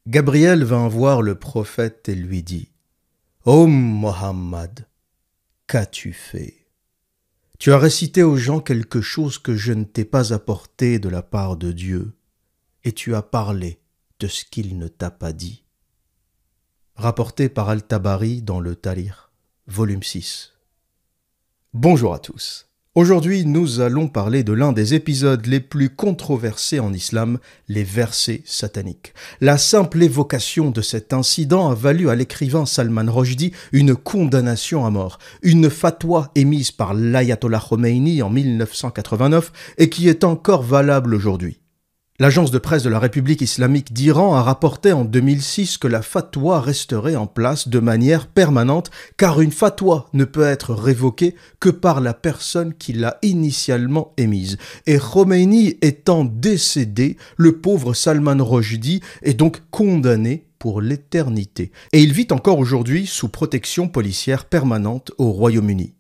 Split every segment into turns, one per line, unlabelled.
Gabriel vint voir le prophète et lui dit « Ô Mohammed, qu'as-tu fait? Tu as récité aux gens quelque chose que je ne t'ai pas apporté de la part de Dieu, et tu as parlé de ce qu'il ne t'a pas dit. » Rapporté par Al-Tabari dans le Tarikh, volume 6. Bonjour à tous. Aujourd'hui, nous allons parler de l'un des épisodes les plus controversés en islam, les versets sataniques. La simple évocation de cet incident a valu à l'écrivain Salman Rushdie une condamnation à mort, une fatwa émise par l'ayatollah Khomeini en 1989 et qui est encore valable aujourd'hui. L'agence de presse de la République islamique d'Iran a rapporté en 2006 que la fatwa resterait en place de manière permanente car une fatwa ne peut être révoquée que par la personne qui l'a initialement émise. Et Khomeini étant décédé, le pauvre Salman Rushdie est donc condamné pour l'éternité. Et il vit encore aujourd'hui sous protection policière permanente au Royaume-Uni.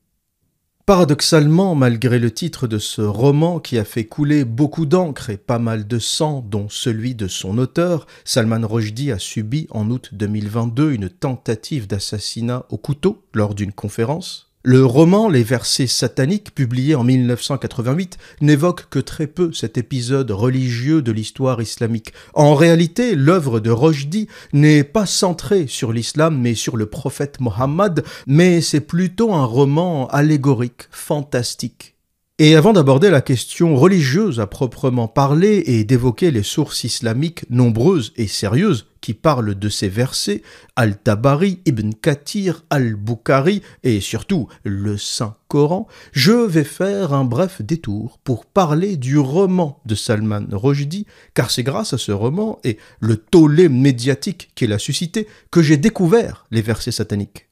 Paradoxalement, malgré le titre de ce roman qui a fait couler beaucoup d'encre et pas mal de sang, dont celui de son auteur, Salman Rushdie a subi en août 2022 une tentative d'assassinat au couteau lors d'une conférence. Le roman Les versets sataniques, publié en 1988, n'évoque que très peu cet épisode religieux de l'histoire islamique. En réalité, l'œuvre de Rushdie n'est pas centrée sur l'islam mais sur le prophète Mohammed, mais c'est plutôt un roman allégorique, fantastique. Et avant d'aborder la question religieuse à proprement parler et d'évoquer les sources islamiques nombreuses et sérieuses qui parlent de ces versets, Al-Tabari, Ibn Kathir, Al-Bukhari et surtout le Saint-Coran, je vais faire un bref détour pour parler du roman de Salman Rushdie, car c'est grâce à ce roman et le tollé médiatique qu'il a suscité que j'ai découvert les versets sataniques.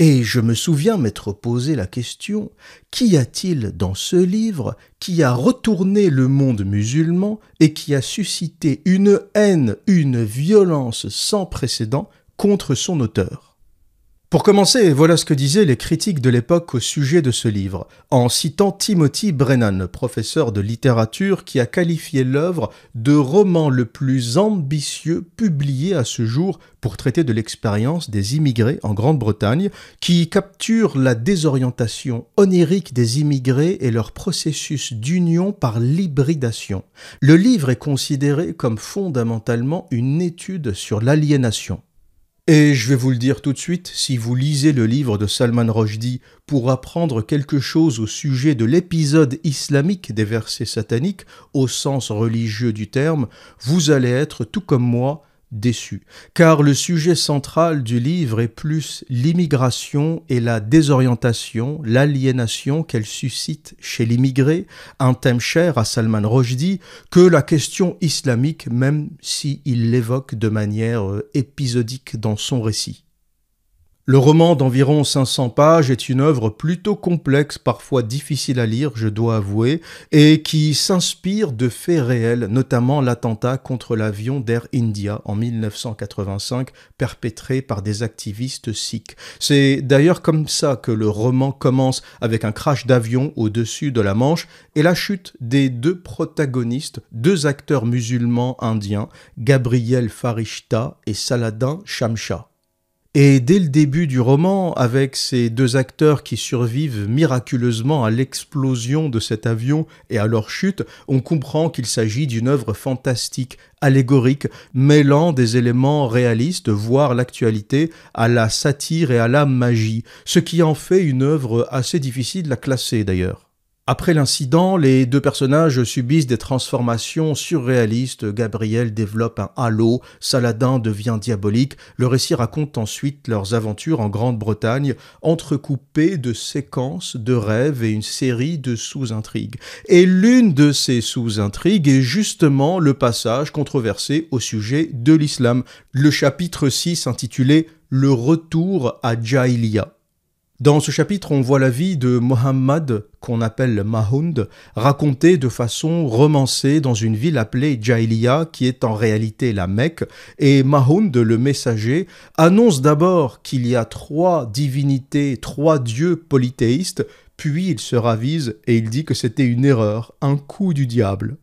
Et je me souviens m'être posé la question, qu'y a-t-il dans ce livre qui a retourné le monde musulman et qui a suscité une haine, une violence sans précédent contre son auteur ? Pour commencer, voilà ce que disaient les critiques de l'époque au sujet de ce livre, en citant Timothy Brennan, professeur de littérature qui a qualifié l'œuvre de roman le plus ambitieux publié à ce jour pour traiter de l'expérience des immigrés en Grande-Bretagne, qui capture la désorientation onirique des immigrés et leur processus d'union par l'hybridation. Le livre est considéré comme fondamentalement une étude sur l'aliénation. Et je vais vous le dire tout de suite, si vous lisez le livre de Salman Rushdie pour apprendre quelque chose au sujet de l'épisode islamique des versets sataniques, au sens religieux du terme, vous allez être, tout comme moi, déçu. Car le sujet central du livre est plus l'immigration et la désorientation, l'aliénation qu'elle suscite chez l'immigré, un thème cher à Salman Rushdie, que la question islamique, même s'il l'évoque de manière épisodique dans son récit. Le roman d'environ 500 pages est une œuvre plutôt complexe, parfois difficile à lire, je dois avouer, et qui s'inspire de faits réels, notamment l'attentat contre l'avion d'Air India en 1985, perpétré par des activistes sikhs. C'est d'ailleurs comme ça que le roman commence, avec un crash d'avion au-dessus de la Manche et la chute des deux protagonistes, deux acteurs musulmans indiens, Gabriel Farishta et Saladin Shamshah. Et dès le début du roman, avec ces deux acteurs qui survivent miraculeusement à l'explosion de cet avion et à leur chute, on comprend qu'il s'agit d'une œuvre fantastique, allégorique, mêlant des éléments réalistes, voire l'actualité, à la satire et à la magie, ce qui en fait une œuvre assez difficile à classer d'ailleurs. Après l'incident, les deux personnages subissent des transformations surréalistes. Gabriel développe un halo, Saladin devient diabolique. Le récit raconte ensuite leurs aventures en Grande-Bretagne, entrecoupées de séquences de rêves et une série de sous-intrigues. Et l'une de ces sous-intrigues est justement le passage controversé au sujet de l'islam, le chapitre 6 intitulé « Le retour à Jahiliya ». Dans ce chapitre, on voit la vie de Mohammed, qu'on appelle Mahound, racontée de façon romancée dans une ville appelée Jahiliya, qui est en réalité la Mecque, et Mahound, le messager, annonce d'abord qu'il y a 3 divinités, 3 dieux polythéistes, puis il se ravise et il dit que c'était une erreur, un coup du diable.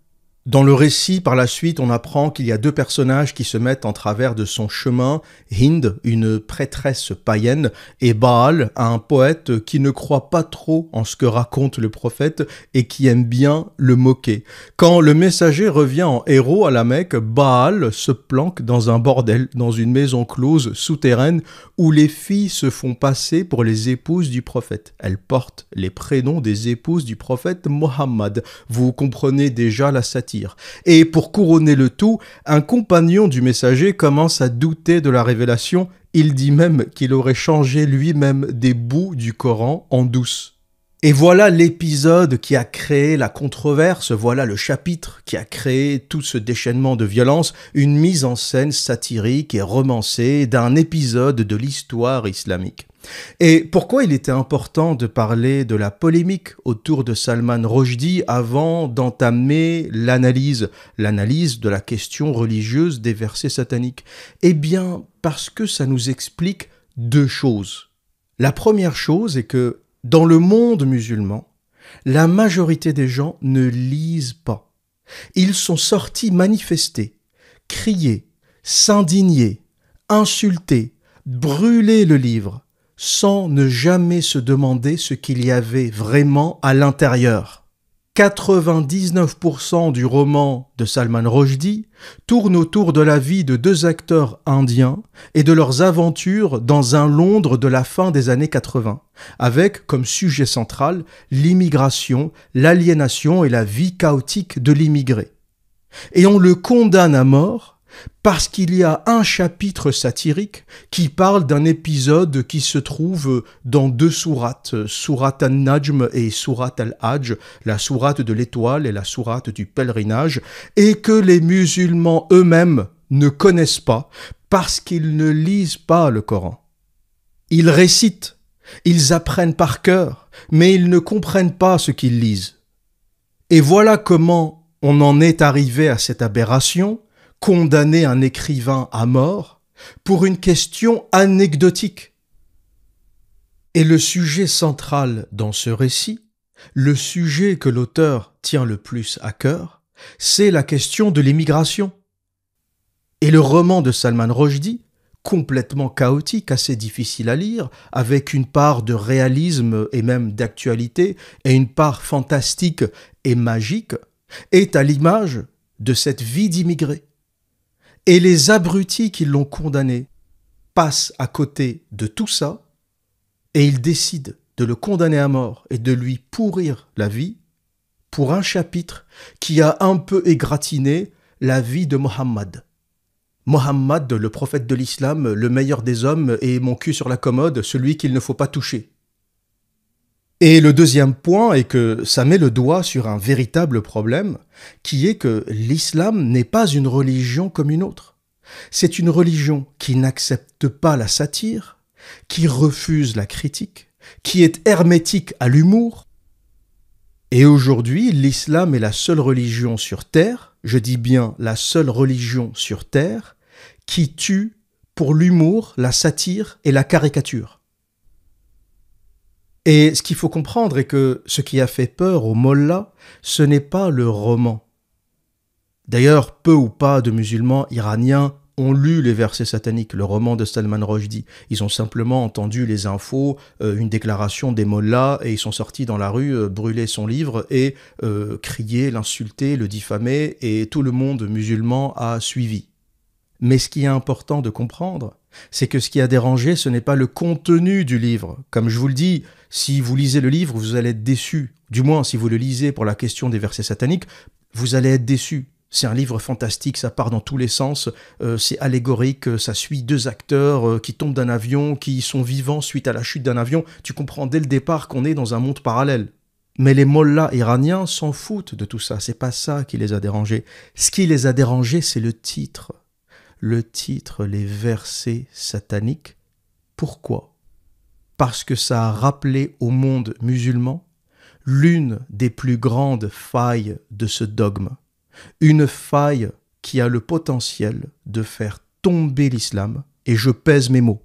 Dans le récit, par la suite, on apprend qu'il y a deux personnages qui se mettent en travers de son chemin, Hind, une prêtresse païenne, et Baal, un poète qui ne croit pas trop en ce que raconte le prophète et qui aime bien le moquer. Quand le messager revient en héros à la Mecque, Baal se planque dans un bordel, dans une maison close souterraine où les filles se font passer pour les épouses du prophète. Elles portent les prénoms des épouses du prophète Mohammed. Vous comprenez déjà la satire. Et pour couronner le tout, un compagnon du messager commence à douter de la révélation. Il dit même qu'il aurait changé lui-même des bouts du Coran en douce. Et voilà l'épisode qui a créé la controverse, voilà le chapitre qui a créé tout ce déchaînement de violence, une mise en scène satirique et romancée d'un épisode de l'histoire islamique. Et pourquoi il était important de parler de la polémique autour de Salman Rushdie avant d'entamer l'analyse de la question religieuse des versets sataniques? Eh bien, parce que ça nous explique deux choses. La première chose est que dans le monde musulman, la majorité des gens ne lisent pas. Ils sont sortis manifester, crier, s'indigner, insulter, brûler le livre, sans ne jamais se demander ce qu'il y avait vraiment à l'intérieur. 99% du roman de Salman Rushdie tourne autour de la vie de deux acteurs indiens et de leurs aventures dans un Londres de la fin des années 80, avec comme sujet central l'immigration, l'aliénation et la vie chaotique de l'immigré. Et on le condamne à mort parce qu'il y a un chapitre satirique qui parle d'un épisode qui se trouve dans deux sourates, sourate An-Najm et sourate Al-Hajj, la sourate de l'étoile et la sourate du pèlerinage, et que les musulmans eux-mêmes ne connaissent pas parce qu'ils ne lisent pas le Coran. Ils récitent, ils apprennent par cœur, mais ils ne comprennent pas ce qu'ils lisent. Et voilà comment on en est arrivé à cette aberration, condamner un écrivain à mort pour une question anecdotique. Et le sujet central dans ce récit, le sujet que l'auteur tient le plus à cœur, c'est la question de l'immigration. Et le roman de Salman Rushdie, complètement chaotique, assez difficile à lire, avec une part de réalisme et même d'actualité, et une part fantastique et magique, est à l'image de cette vie d'immigré. Et les abrutis qui l'ont condamné passent à côté de tout ça et ils décident de le condamner à mort et de lui pourrir la vie pour un chapitre qui a un peu égratigné la vie de Mohammed. Mohammed, le prophète de l'islam, le meilleur des hommes et mon cul sur la commode, celui qu'il ne faut pas toucher. Et le deuxième point est que ça met le doigt sur un véritable problème, qui est que l'islam n'est pas une religion comme une autre. C'est une religion qui n'accepte pas la satire, qui refuse la critique, qui est hermétique à l'humour. Et aujourd'hui, l'islam est la seule religion sur terre, je dis bien la seule religion sur terre, qui tue pour l'humour, la satire et la caricature. Et ce qu'il faut comprendre est que ce qui a fait peur aux mollahs, ce n'est pas le roman. D'ailleurs, peu ou pas de musulmans iraniens ont lu les versets sataniques, le roman de Salman Rushdie. Ils ont simplement entendu les infos, une déclaration des mollahs, et ils sont sortis dans la rue, brûler son livre et crier, l'insulter, le diffamer, et tout le monde musulman a suivi. Mais ce qui est important de comprendre, c'est que ce qui a dérangé, ce n'est pas le contenu du livre. Comme je vous le dis, si vous lisez le livre, vous allez être déçu. Du moins, si vous le lisez pour la question des versets sataniques, vous allez être déçu. C'est un livre fantastique, ça part dans tous les sens, c'est allégorique, ça suit deux acteurs qui tombent d'un avion, qui sont vivants suite à la chute d'un avion. Tu comprends dès le départ qu'on est dans un monde parallèle. Mais les mollahs iraniens s'en foutent de tout ça, c'est pas ça qui les a dérangés. Ce qui les a dérangés, c'est le titre. Le titre, les versets sataniques. Pourquoi ? Parce que ça a rappelé au monde musulman l'une des plus grandes failles de ce dogme. Une faille qui a le potentiel de faire tomber l'islam, et je pèse mes mots.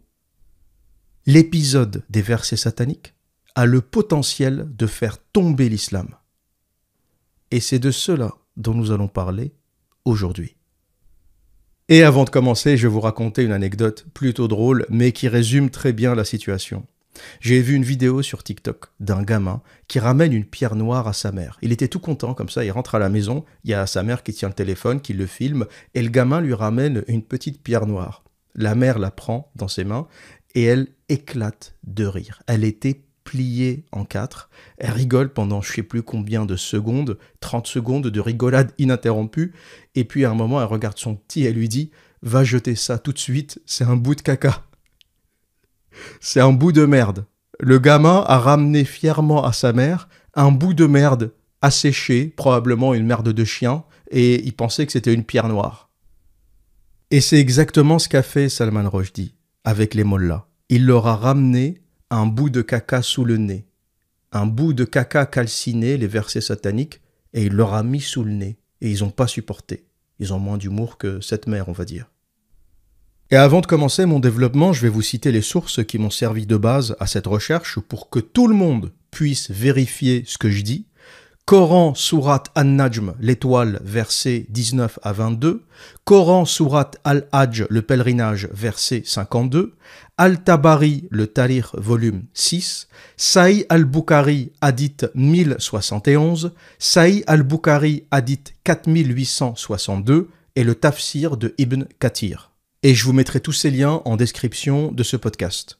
L'épisode des versets sataniques a le potentiel de faire tomber l'islam. Et c'est de cela dont nous allons parler aujourd'hui. Et avant de commencer, je vais vous raconter une anecdote plutôt drôle, mais qui résume très bien la situation. J'ai vu une vidéo sur TikTok d'un gamin qui ramène une pierre noire à sa mère. Il était tout content comme ça, il rentre à la maison, il y a sa mère qui tient le téléphone, qui le filme, et le gamin lui ramène une petite pierre noire. La mère la prend dans ses mains et elle éclate de rire. Elle était pliée en 4. Elle rigole pendant je ne sais plus combien de secondes, 30 secondes de rigolade ininterrompue. Et puis à un moment, elle regarde son petit et elle lui dit « Va jeter ça tout de suite, c'est un bout de caca. » C'est un bout de merde. Le gamin a ramené fièrement à sa mère un bout de merde asséché, probablement une merde de chien, et il pensait que c'était une pierre noire. Et c'est exactement ce qu'a fait Salman Rushdie avec les mollahs. Il leur a ramené un bout de caca sous le nez, un bout de caca calciné, les versets sataniques, et il leur a mis sous le nez. Et ils n'ont pas supporté. Ils ont moins d'humour que cette mère, on va dire. Et avant de commencer mon développement, je vais vous citer les sources qui m'ont servi de base à cette recherche pour que tout le monde puisse vérifier ce que je dis. Coran, sourate An-Najm, l'étoile, versets 19 à 22. Coran, sourate Al-Hajj, le pèlerinage, verset 52. Al-Tabari, le Tarikh, volume 6. Sahih al-Bukhari, hadith 1071. Sahih al-Bukhari, hadith 4862. Et le Tafsir de Ibn Kathir. Et je vous mettrai tous ces liens en description de ce podcast.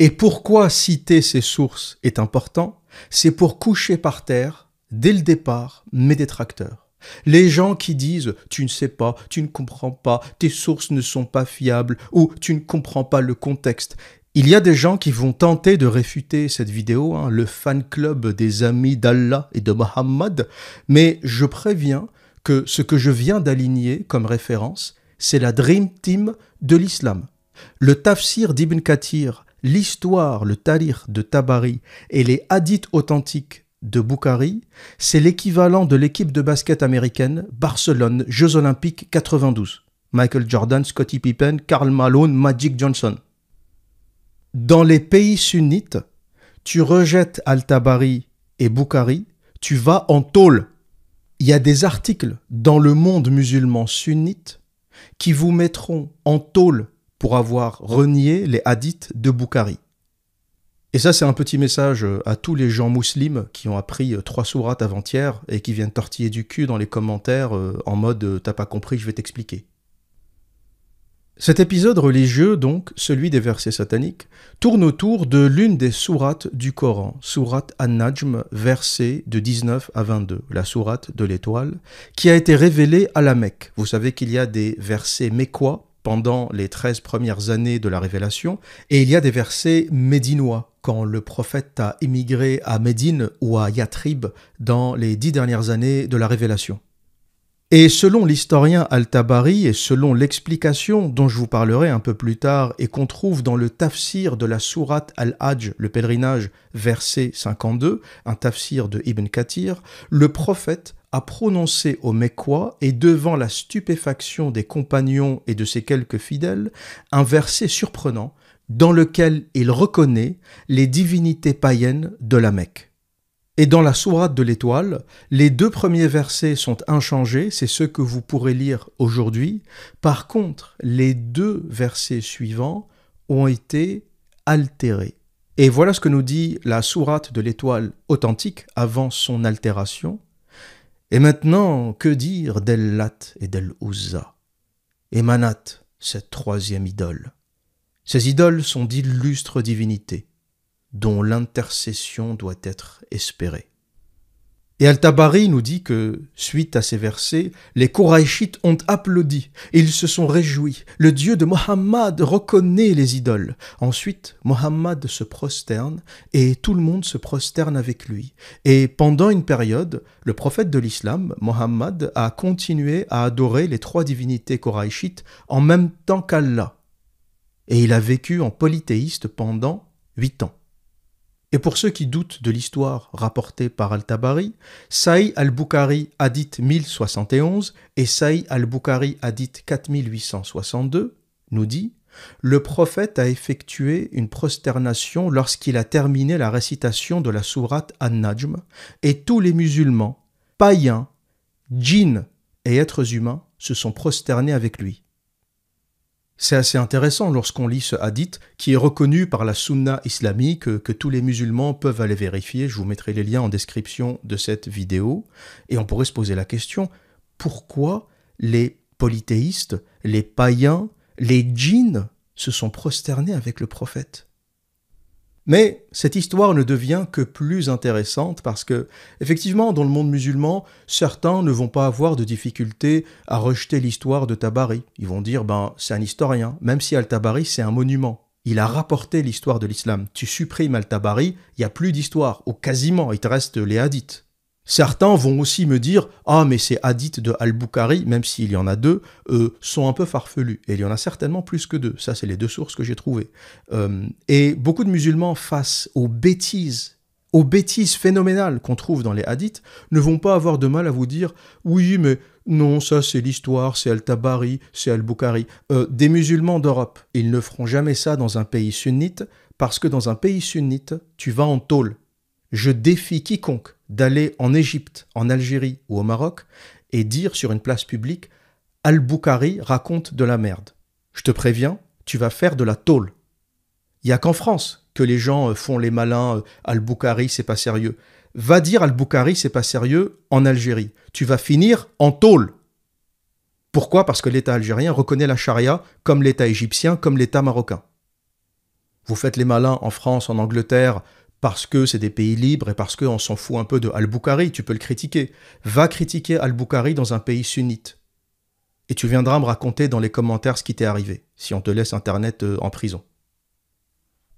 Et pourquoi citer ces sources est important? C'est pour coucher par terre, dès le départ, mes détracteurs. Les gens qui disent « tu ne sais pas, tu ne comprends pas, tes sources ne sont pas fiables » ou « tu ne comprends pas le contexte ». Il y a des gens qui vont tenter de réfuter cette vidéo, le fan club des amis d'Allah et de Mohammed, mais je préviens que ce que je viens d'aligner comme référence, c'est la Dream Team de l'islam. Le Tafsir d'Ibn Kathir, l'histoire, le Tarikh de Tabari et les hadiths authentiques de Bukhari, c'est l'équivalent de l'équipe de basket américaine Barcelone, Jeux Olympiques 92. Michael Jordan, Scottie Pippen, Karl Malone, Magic Johnson. Dans les pays sunnites, tu rejettes Al-Tabari et Bukhari, tu vas en tôle. Il y a des articles dans le monde musulman sunnite qui vous mettront en tôle pour avoir renié les hadiths de Bukhari. Et ça, c'est un petit message à tous les gens musulmans qui ont appris 3 sourates avant-hier et qui viennent tortiller du cul dans les commentaires en mode « t'as pas compris, je vais t'expliquer ». Cet épisode religieux, donc, celui des versets sataniques, tourne autour de l'une des sourates du Coran, sourate An-Najm, versets de 19 à 22, la sourate de l'étoile, qui a été révélée à la Mecque. Vous savez qu'il y a des versets mécois pendant les 13 premières années de la révélation, et il y a des versets médinois, quand le prophète a émigré à Médine ou à Yathrib dans les 10 dernières années de la révélation. Et selon l'historien Al-Tabari et selon l'explication dont je vous parlerai un peu plus tard et qu'on trouve dans le tafsir de la sourate Al-Hajj, le pèlerinage, verset 52, un tafsir de Ibn Kathir, le prophète a prononcé aux Mécois et devant la stupéfaction des compagnons et de ses quelques fidèles, un verset surprenant dans lequel il reconnaît les divinités païennes de la Mecque. Et dans la sourate de l'étoile, les 2 premiers versets sont inchangés, c'est ceux que vous pourrez lire aujourd'hui. Par contre, les 2 versets suivants ont été altérés. Et voilà ce que nous dit la sourate de l'étoile authentique avant son altération. Et maintenant, que dire d'El-Lat et d'El-Uzza et Manat, cette 3e idole? Ces idoles sont d'illustres divinités, dont l'intercession doit être espérée. Et Al-Tabari nous dit que, suite à ces versets, les Koraïchites ont applaudi, et ils se sont réjouis. Le Dieu de Mohammed reconnaît les idoles. Ensuite, Mohammed se prosterne, et tout le monde se prosterne avec lui. Et pendant une période, le prophète de l'islam, Mohammed, a continué à adorer les 3 divinités koraïchites en même temps qu'Allah. Et il a vécu en polythéiste pendant 8 ans. Et pour ceux qui doutent de l'histoire rapportée par Al-Tabari, Sahih al-Bukhari hadith 1071 et Sahih al-Bukhari hadith 4862 nous dit « Le prophète a effectué une prosternation lorsqu'il a terminé la récitation de la sourate An-Najm et tous les musulmans, païens, djinns et êtres humains se sont prosternés avec lui. C'est assez intéressant lorsqu'on lit ce hadith qui est reconnu par la sunna islamique, que tous les musulmans peuvent aller vérifier. Je vous mettrai les liens en description de cette vidéo. Et on pourrait se poser la question, pourquoi les polythéistes, les païens, les djinns se sont prosternés avec le prophète? Mais cette histoire ne devient que plus intéressante parce que, effectivement, dans le monde musulman, certains ne vont pas avoir de difficulté à rejeter l'histoire de Tabari. Ils vont dire, c'est un historien, même si Al-Tabari, c'est un monument. Il a rapporté l'histoire de l'islam. Tu supprimes Al-Tabari, il n'y a plus d'histoire, ou quasiment, il te reste les hadiths. Certains vont aussi me dire « Ah, mais ces hadiths de Al-Bukhari, même s'il y en a deux, sont un peu farfelus. » Et il y en a certainement plus que deux. Ça, c'est les deux sources que j'ai trouvées. Et beaucoup de musulmans, face aux bêtises phénoménales qu'on trouve dans les hadiths, ne vont pas avoir de mal à vous dire « Oui, mais non, ça c'est l'histoire, c'est Al-Tabari, c'est Al-Bukhari. » Des musulmans d'Europe, ils ne feront jamais ça dans un pays sunnite, parce que dans un pays sunnite, tu vas en tôle. Je défie quiconque d'aller en Égypte, en Algérie ou au Maroc et dire sur une place publique « Al-Bukhari raconte de la merde ». Je te préviens, tu vas faire de la tôle. Il n'y a qu'en France que les gens font les malins « Al-Bukhari, c'est pas sérieux ». Va dire « Al-Bukhari, c'est pas sérieux » en Algérie. Tu vas finir en tôle. Pourquoi? Parce que l'État algérien reconnaît la charia comme l'État égyptien, comme l'État marocain. Vous faites les malins en France, en Angleterre, parce que c'est des pays libres et parce qu'on s'en fout un peu de Al-Bukhari, tu peux le critiquer. Va critiquer Al-Bukhari dans un pays sunnite. Et tu viendras me raconter dans les commentaires ce qui t'est arrivé, si on te laisse Internet en prison.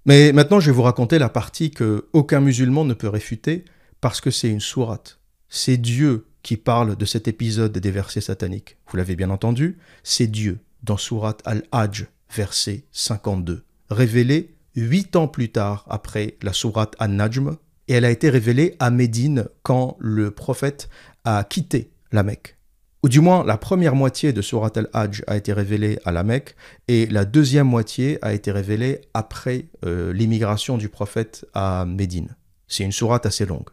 Mais maintenant, je vais vous raconter la partie que aucun musulman ne peut réfuter, parce que c'est une sourate. C'est Dieu qui parle de cet épisode des versets sataniques. Vous l'avez bien entendu, c'est Dieu, dans sourate Al-Hajj, verset 52, révélé 8 ans plus tard après la sourate An-Najm, et elle a été révélée à Médine quand le prophète a quitté la Mecque. Ou du moins, la première moitié de sourate Al-Hajj a été révélée à la Mecque, et la deuxième moitié a été révélée après l'immigration du prophète à Médine. C'est une sourate assez longue.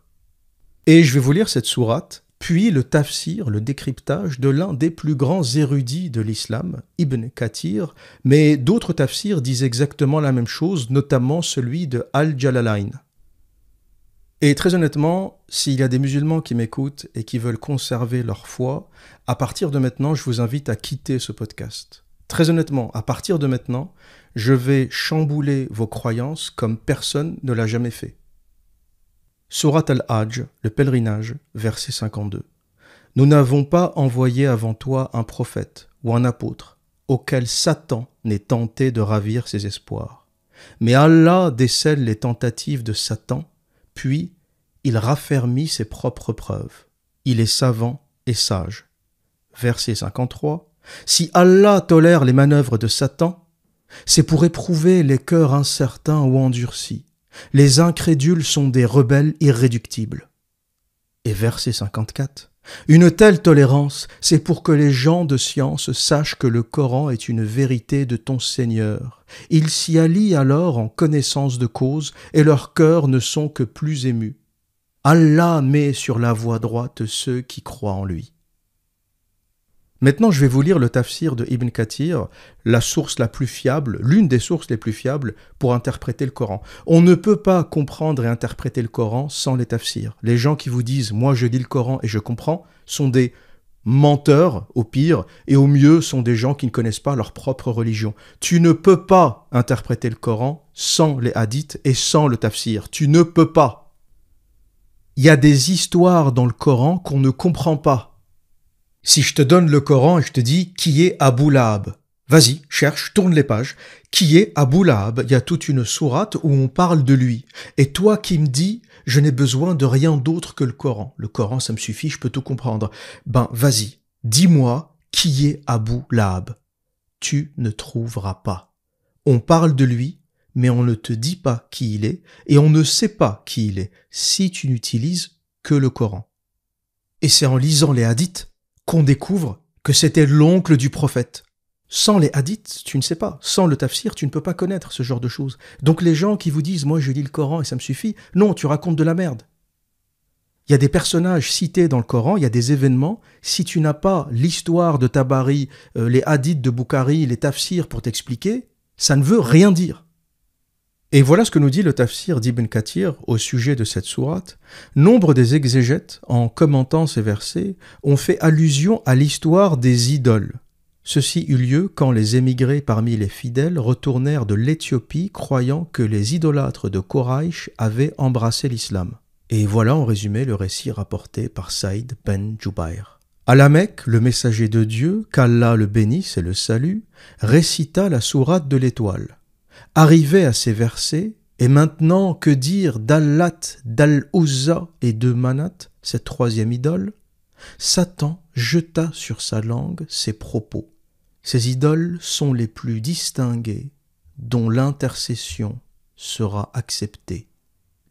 Et je vais vous lire cette sourate, puis le tafsir, le décryptage de l'un des plus grands érudits de l'islam, Ibn Kathir, mais d'autres tafsirs disent exactement la même chose, notamment celui de Al-Jalalayn. Et très honnêtement, s'il y a des musulmans qui m'écoutent et qui veulent conserver leur foi, à partir de maintenant, je vous invite à quitter ce podcast. Très honnêtement, à partir de maintenant, je vais chambouler vos croyances comme personne ne l'a jamais fait. Sourate Al-Hajj, le pèlerinage, verset 52. Nous n'avons pas envoyé avant toi un prophète ou un apôtre auquel Satan n'ait tenté de ravir ses espoirs. Mais Allah décèle les tentatives de Satan, puis il raffermit ses propres preuves. Il est savant et sage. Verset 53. Si Allah tolère les manœuvres de Satan, c'est pour éprouver les cœurs incertains ou endurcis. Les incrédules sont des rebelles irréductibles. Et verset 54. Une telle tolérance, c'est pour que les gens de science sachent que le Coran est une vérité de ton Seigneur. Ils s'y allient alors en connaissance de cause et leurs cœurs ne sont que plus émus. Allah met sur la voie droite ceux qui croient en lui. Maintenant, je vais vous lire le tafsir de Ibn Kathir, la source la plus fiable, l'une des sources les plus fiables pour interpréter le Coran. On ne peut pas comprendre et interpréter le Coran sans les tafsirs. Les gens qui vous disent « moi je lis le Coran et je comprends » sont des menteurs au pire et au mieux sont des gens qui ne connaissent pas leur propre religion. Tu ne peux pas interpréter le Coran sans les hadiths et sans le tafsir. Tu ne peux pas. Il y a des histoires dans le Coran qu'on ne comprend pas. Si je te donne le Coran et je te dis « Qui est Abu Lahab ?» Vas-y, cherche, tourne les pages. Qui est Abu Lahab? Il y a toute une sourate où on parle de lui. Et toi qui me dis « Je n'ai besoin de rien d'autre que le Coran. Le Coran, ça me suffit, je peux tout comprendre. » Ben, vas-y, dis-moi qui est Abu Lahab. Tu ne trouveras pas. On parle de lui, mais on ne te dit pas qui il est et on ne sait pas qui il est si tu n'utilises que le Coran. Et c'est en lisant les hadiths qu'on découvre que c'était l'oncle du prophète. Sans les hadiths, tu ne sais pas. Sans le tafsir, tu ne peux pas connaître ce genre de choses. Donc les gens qui vous disent « moi je lis le Coran et ça me suffit », non, tu racontes de la merde. Il y a des personnages cités dans le Coran, il y a des événements. Si tu n'as pas l'histoire de Tabari, les hadiths de Bukhari, les tafsirs pour t'expliquer, ça ne veut rien dire. Et voilà ce que nous dit le tafsir d'Ibn Kathir au sujet de cette sourate. Nombre des exégètes, en commentant ces versets, ont fait allusion à l'histoire des idoles. Ceci eut lieu quand les émigrés parmi les fidèles retournèrent de l'Éthiopie croyant que les idolâtres de Quraïsh avaient embrassé l'islam. Et voilà en résumé le récit rapporté par Saïd ben Jubayr. À la Mecque, le messager de Dieu, qu'Allah le bénisse et le salue, récita la sourate de l'étoile. Arrivé à ces versets, et maintenant que dire d'Allat, d'Al-Uzza et de Manat, cette troisième idole, Satan jeta sur sa langue ces propos. Ces idoles sont les plus distinguées, dont l'intercession sera acceptée.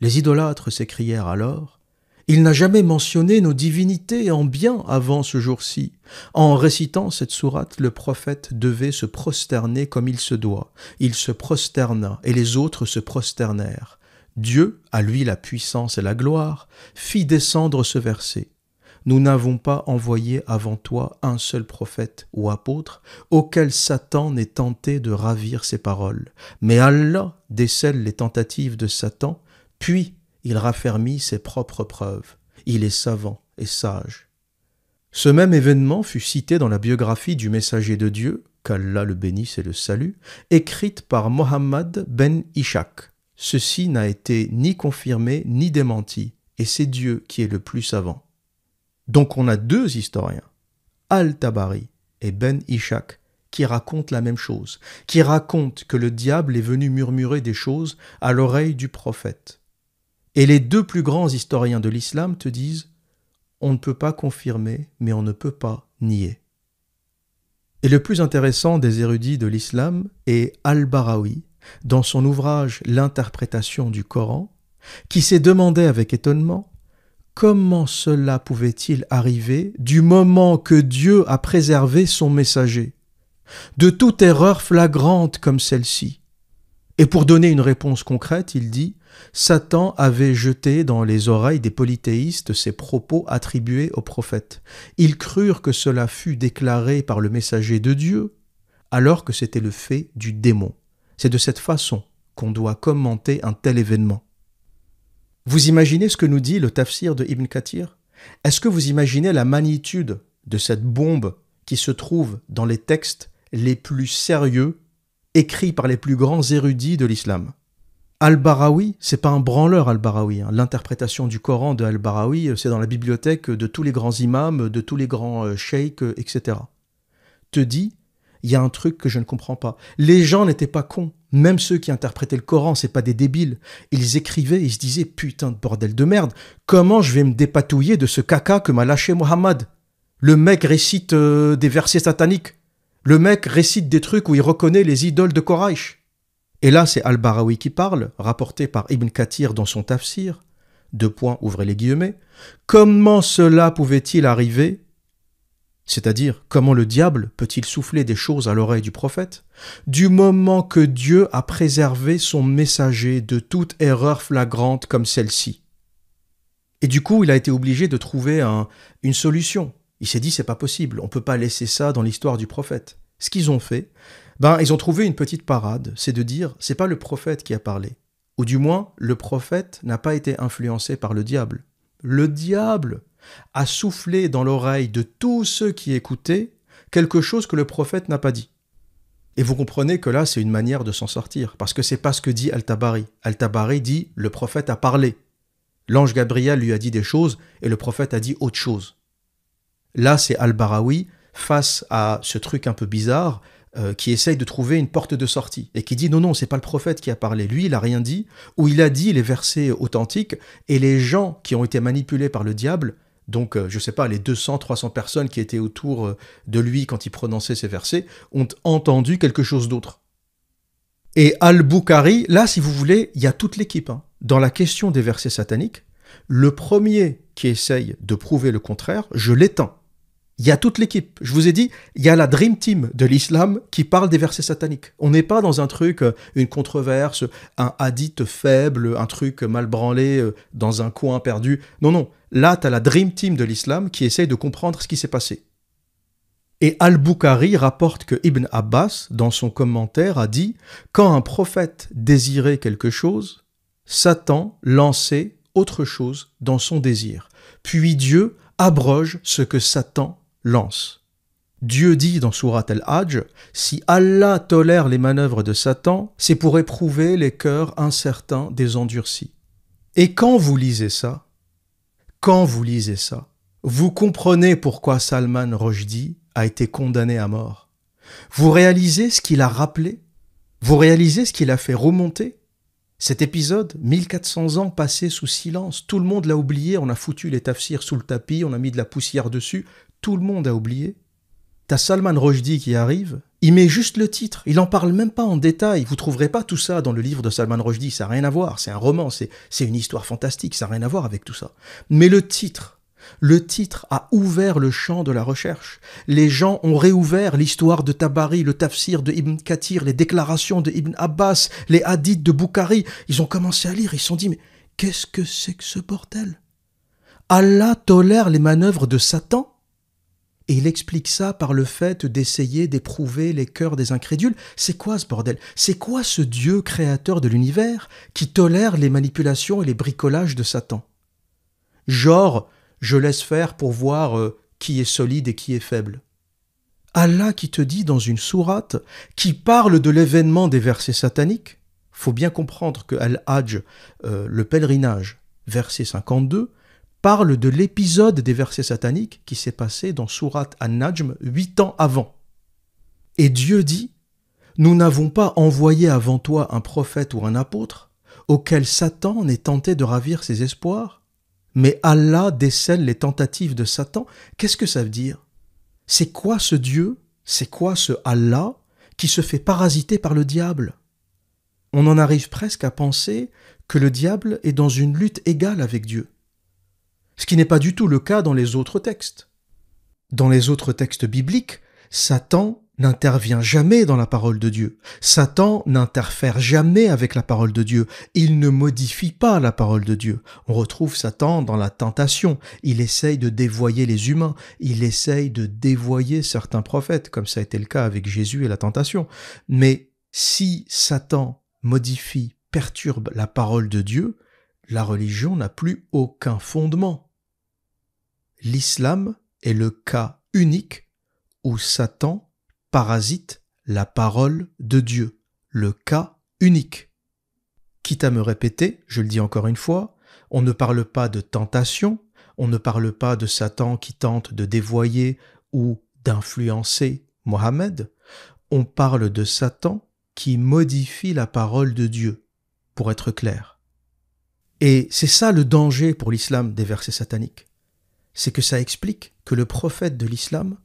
Les idolâtres s'écrièrent alors « Il n'a jamais mentionné nos divinités en bien avant ce jour-ci. » En récitant cette sourate, le prophète devait se prosterner comme il se doit. Il se prosterna et les autres se prosternèrent. Dieu, à lui la puissance et la gloire, fit descendre ce verset. Nous n'avons pas envoyé avant toi un seul prophète ou apôtre auquel Satan n'ait tenté de ravir ses paroles. Mais Allah décèle les tentatives de Satan, puis il raffermit ses propres preuves. Il est savant et sage. Ce même événement fut cité dans la biographie du messager de Dieu, qu'Allah le bénisse et le salue, écrite par Mohammed ben Ishaq. Ceci n'a été ni confirmé ni démenti, et c'est Dieu qui est le plus savant. Donc on a deux historiens, Al-Tabari et Ben Ishaq, qui racontent la même chose, qui racontent que le diable est venu murmurer des choses à l'oreille du prophète. Et les deux plus grands historiens de l'islam te disent « on ne peut pas confirmer, mais on ne peut pas nier ». Et le plus intéressant des érudits de l'islam est Al-Barawi, dans son ouvrage « L'interprétation du Coran », qui s'est demandé avec étonnement comment cela pouvait-il arriver du moment que Dieu a préservé son messager de toute erreur flagrante comme celle-ci? Et pour donner une réponse concrète, il dit « Satan avait jeté dans les oreilles des polythéistes ces propos attribués au prophète. Ils crurent que cela fut déclaré par le messager de Dieu, alors que c'était le fait du démon. C'est de cette façon qu'on doit commenter un tel événement. » Vous imaginez ce que nous dit le tafsir de Ibn Kathir? Est-ce que vous imaginez la magnitude de cette bombe qui se trouve dans les textes les plus sérieux écrits par les plus grands érudits de l'islam? Al-Barawi, c'est pas un branleur Al-Barawi. L'interprétation du Coran de Al-Barawi, c'est dans la bibliothèque de tous les grands imams, de tous les grands sheikhs, etc. Te dit, il y a un truc que je ne comprends pas. Les gens n'étaient pas cons. Même ceux qui interprétaient le Coran, c'est pas des débiles. Ils écrivaient, ils se disaient, putain de bordel de merde, comment je vais me dépatouiller de ce caca que m'a lâché Mohammed? Le mec récite des versets sataniques. Le mec récite des trucs où il reconnaît les idoles de Quraïsh. Et là, c'est Al-Barawi qui parle, rapporté par Ibn Kathir dans son tafsir. Ouvrez les guillemets. Comment cela pouvait-il arriver? C'est-à-dire, comment le diable peut-il souffler des choses à l'oreille du prophète, du moment que Dieu a préservé son messager de toute erreur flagrante comme celle-ci? Et du coup, il a été obligé de trouver une solution. Il s'est dit, c'est pas possible, on peut pas laisser ça dans l'histoire du prophète. Ce qu'ils ont fait, ils ont trouvé une petite parade, c'est de dire, c'est pas le prophète qui a parlé. Ou du moins, le prophète n'a pas été influencé par le diable. Le diable a soufflé dans l'oreille de tous ceux qui écoutaient quelque chose que le prophète n'a pas dit. Et vous comprenez que là, c'est une manière de s'en sortir, parce que c'est pas ce que dit Al-Tabari. Al-Tabari dit « le prophète a parlé ». L'ange Gabriel lui a dit des choses, et le prophète a dit autre chose. Là, c'est Al-Barawi, face à ce truc un peu bizarre, qui essaye de trouver une porte de sortie, et qui dit non, c'est pas le prophète qui a parlé, lui, il a rien dit, ou il a dit les versets authentiques, et les gens qui ont été manipulés par le diable, donc, je sais pas, les 200, 300 personnes qui étaient autour de lui quand il prononçait ces versets, ont entendu quelque chose d'autre. Et Al-Bukhari, là, si vous voulez, il y a toute l'équipe. Dans la question des versets sataniques, le premier qui essaye de prouver le contraire, je l'éteins. Il y a toute l'équipe. Je vous ai dit, il y a la Dream Team de l'islam qui parle des versets sataniques. On n'est pas dans un truc, une controverse, un hadith faible, un truc mal branlé dans un coin perdu. Non, non. Là, tu as la Dream Team de l'islam qui essaye de comprendre ce qui s'est passé. Et Al-Bukhari rapporte que Ibn Abbas, dans son commentaire, a dit « Quand un prophète désirait quelque chose, Satan lançait autre chose dans son désir. Puis Dieu abroge ce que Satan lance. » Dieu dit dans Sourate Al-Hajj « Si Allah tolère les manœuvres de Satan, c'est pour éprouver les cœurs incertains des endurcis. » Et quand vous lisez ça, vous comprenez pourquoi Salman Rushdie a été condamné à mort. Vous réalisez ce qu'il a rappelé? Vous réalisez ce qu'il a fait remonter? Cet épisode, 1400 ans passés sous silence, tout le monde l'a oublié, on a foutu les tafsirs sous le tapis, on a mis de la poussière dessus, tout le monde a oublié. T'as Salman Rushdie qui arrive, il met juste le titre, il n'en parle même pas en détail, vous trouverez pas tout ça dans le livre de Salman Rushdie, ça n'a rien à voir, c'est un roman, c'est une histoire fantastique, ça n'a rien à voir avec tout ça. Mais le titre a ouvert le champ de la recherche. Les gens ont réouvert l'histoire de Tabari, le tafsir de Ibn Kathir, les déclarations de Ibn Abbas, les hadiths de Bukhari. Ils ont commencé à lire, ils se sont dit, mais qu'est-ce que c'est que ce bordel? Allah tolère les manœuvres de Satan? Et il explique ça par le fait d'essayer d'éprouver les cœurs des incrédules. C'est quoi ce bordel? C'est quoi ce Dieu créateur de l'univers qui tolère les manipulations et les bricolages de Satan? Genre, je laisse faire pour voir qui est solide et qui est faible. Allah qui te dit dans une sourate, qui parle de l'événement des versets sataniques, faut bien comprendre que Al-Hajj, le pèlerinage, verset 52, parle de l'épisode des versets sataniques qui s'est passé dans sourate An-Najm 8 ans avant. Et Dieu dit, nous n'avons pas envoyé avant toi un prophète ou un apôtre auquel Satan n'ait tenté de ravir ses espoirs. Mais Allah décèle les tentatives de Satan. Qu'est-ce que ça veut dire? C'est quoi ce Dieu? C'est quoi ce Allah qui se fait parasiter par le diable? On en arrive presque à penser que le diable est dans une lutte égale avec Dieu. Ce qui n'est pas du tout le cas dans les autres textes. Dans les autres textes bibliques, Satan n'intervient jamais dans la parole de Dieu. Satan n'interfère jamais avec la parole de Dieu. Il ne modifie pas la parole de Dieu. On retrouve Satan dans la tentation. Il essaye de dévoyer les humains. Il essaye de dévoyer certains prophètes, comme ça a été le cas avec Jésus et la tentation. Mais si Satan modifie, perturbe la parole de Dieu, la religion n'a plus aucun fondement. L'islam est le cas unique où Satan parasite la parole de Dieu, le cas unique. Quitte à me répéter, je le dis encore une fois, on ne parle pas de tentation, on ne parle pas de Satan qui tente de dévoyer ou d'influencer Mohammed, on parle de Satan qui modifie la parole de Dieu, pour être clair. Et c'est ça le danger pour l'islam des versets sataniques. C'est que ça explique que le prophète de l'islam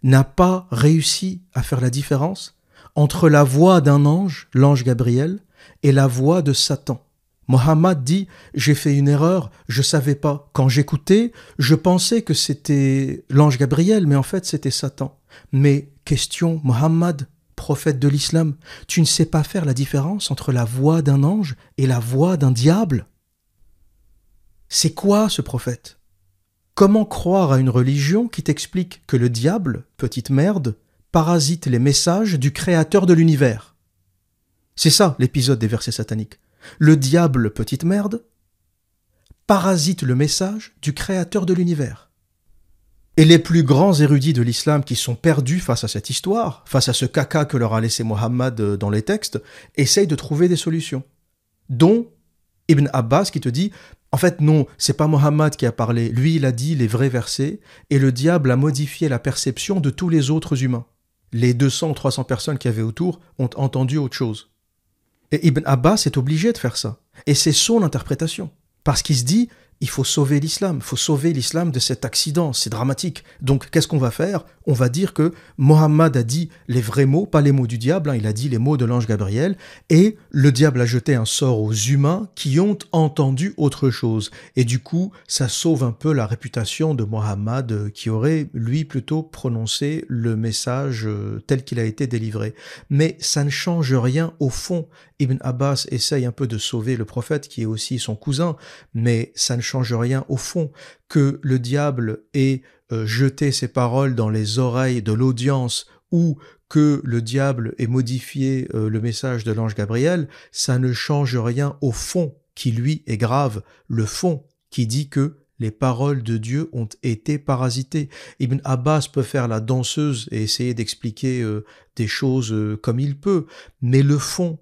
n'a pas réussi à faire la différence entre la voix d'un ange, l'ange Gabriel, et la voix de Satan. Mohammed dit « J'ai fait une erreur, je savais pas. Quand j'écoutais, je pensais que c'était l'ange Gabriel, mais en fait c'était Satan. » Mais question, Mohammed, prophète de l'islam, tu ne sais pas faire la différence entre la voix d'un ange et la voix d'un diable? C'est quoi ce prophète? Comment croire à une religion qui t'explique que le diable, petite merde, parasite les messages du créateur de l'univers? C'est ça l'épisode des versets sataniques. Le diable, petite merde, parasite le message du créateur de l'univers. Et les plus grands érudits de l'islam qui sont perdus face à cette histoire, face à ce caca que leur a laissé Mohammed dans les textes, essayent de trouver des solutions. Dont Ibn Abbas qui te dit « En fait, non, c'est pas Mohammed qui a parlé. Lui, il a dit les vrais versets et le diable a modifié la perception de tous les autres humains. Les 200 ou 300 personnes qui avaient autour ont entendu autre chose. » Et Ibn Abbas est obligé de faire ça. Et c'est son interprétation. Parce qu'il se dit il faut sauver l'islam, il faut sauver l'islam de cet accident, c'est dramatique. Donc qu'est-ce qu'on va faire? On va dire que Mohammed a dit les vrais mots, pas les mots du diable, il a dit les mots de l'ange Gabriel, et le diable a jeté un sort aux humains qui ont entendu autre chose. Et du coup, ça sauve un peu la réputation de Mohammed qui aurait, lui, plutôt prononcé le message tel qu'il a été délivré. Mais ça ne change rien au fond. Ibn Abbas essaye un peu de sauver le prophète qui est aussi son cousin, mais ça ne change rien au fond. Que le diable ait jeté ses paroles dans les oreilles de l'audience ou que le diable ait modifié le message de l'ange Gabriel, ça ne change rien au fond qui lui est grave, le fond qui dit que les paroles de Dieu ont été parasitées. Ibn Abbas peut faire la danseuse et essayer d'expliquer des choses comme il peut, mais le fond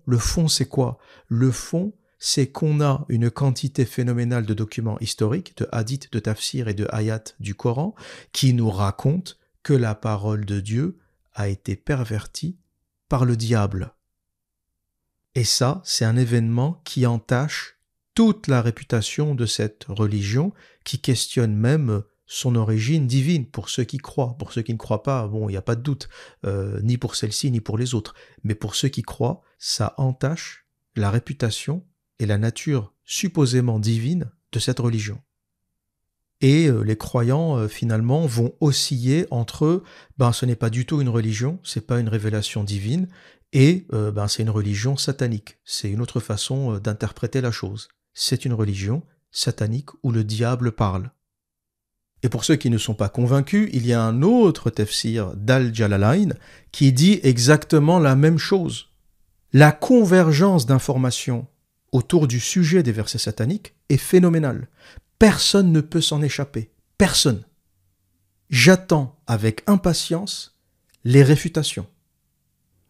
c'est quoi? Le fond, c'est qu'on a une quantité phénoménale de documents historiques, de hadiths, de tafsirs et de ayats du Coran, qui nous racontent que la parole de Dieu a été pervertie par le diable. Et ça, c'est un événement qui entache toute la réputation de cette religion, qui questionne même son origine divine pour ceux qui croient. Pour ceux qui ne croient pas, bon, il n'y a pas de doute, ni pour celle-ci, ni pour les autres. Mais pour ceux qui croient, ça entache la réputation et la nature supposément divine de cette religion. Et les croyants, finalement, vont osciller entre ce n'est pas du tout une religion, c'est pas une révélation divine, et c'est une religion satanique. C'est une autre façon d'interpréter la chose. C'est une religion satanique où le diable parle. Et pour ceux qui ne sont pas convaincus, il y a un autre tafsir d'Al-Jalalayn qui dit exactement la même chose. La convergence d'informations autour du sujet des versets sataniques est phénoménale. Personne ne peut s'en échapper. Personne. J'attends avec impatience les réfutations.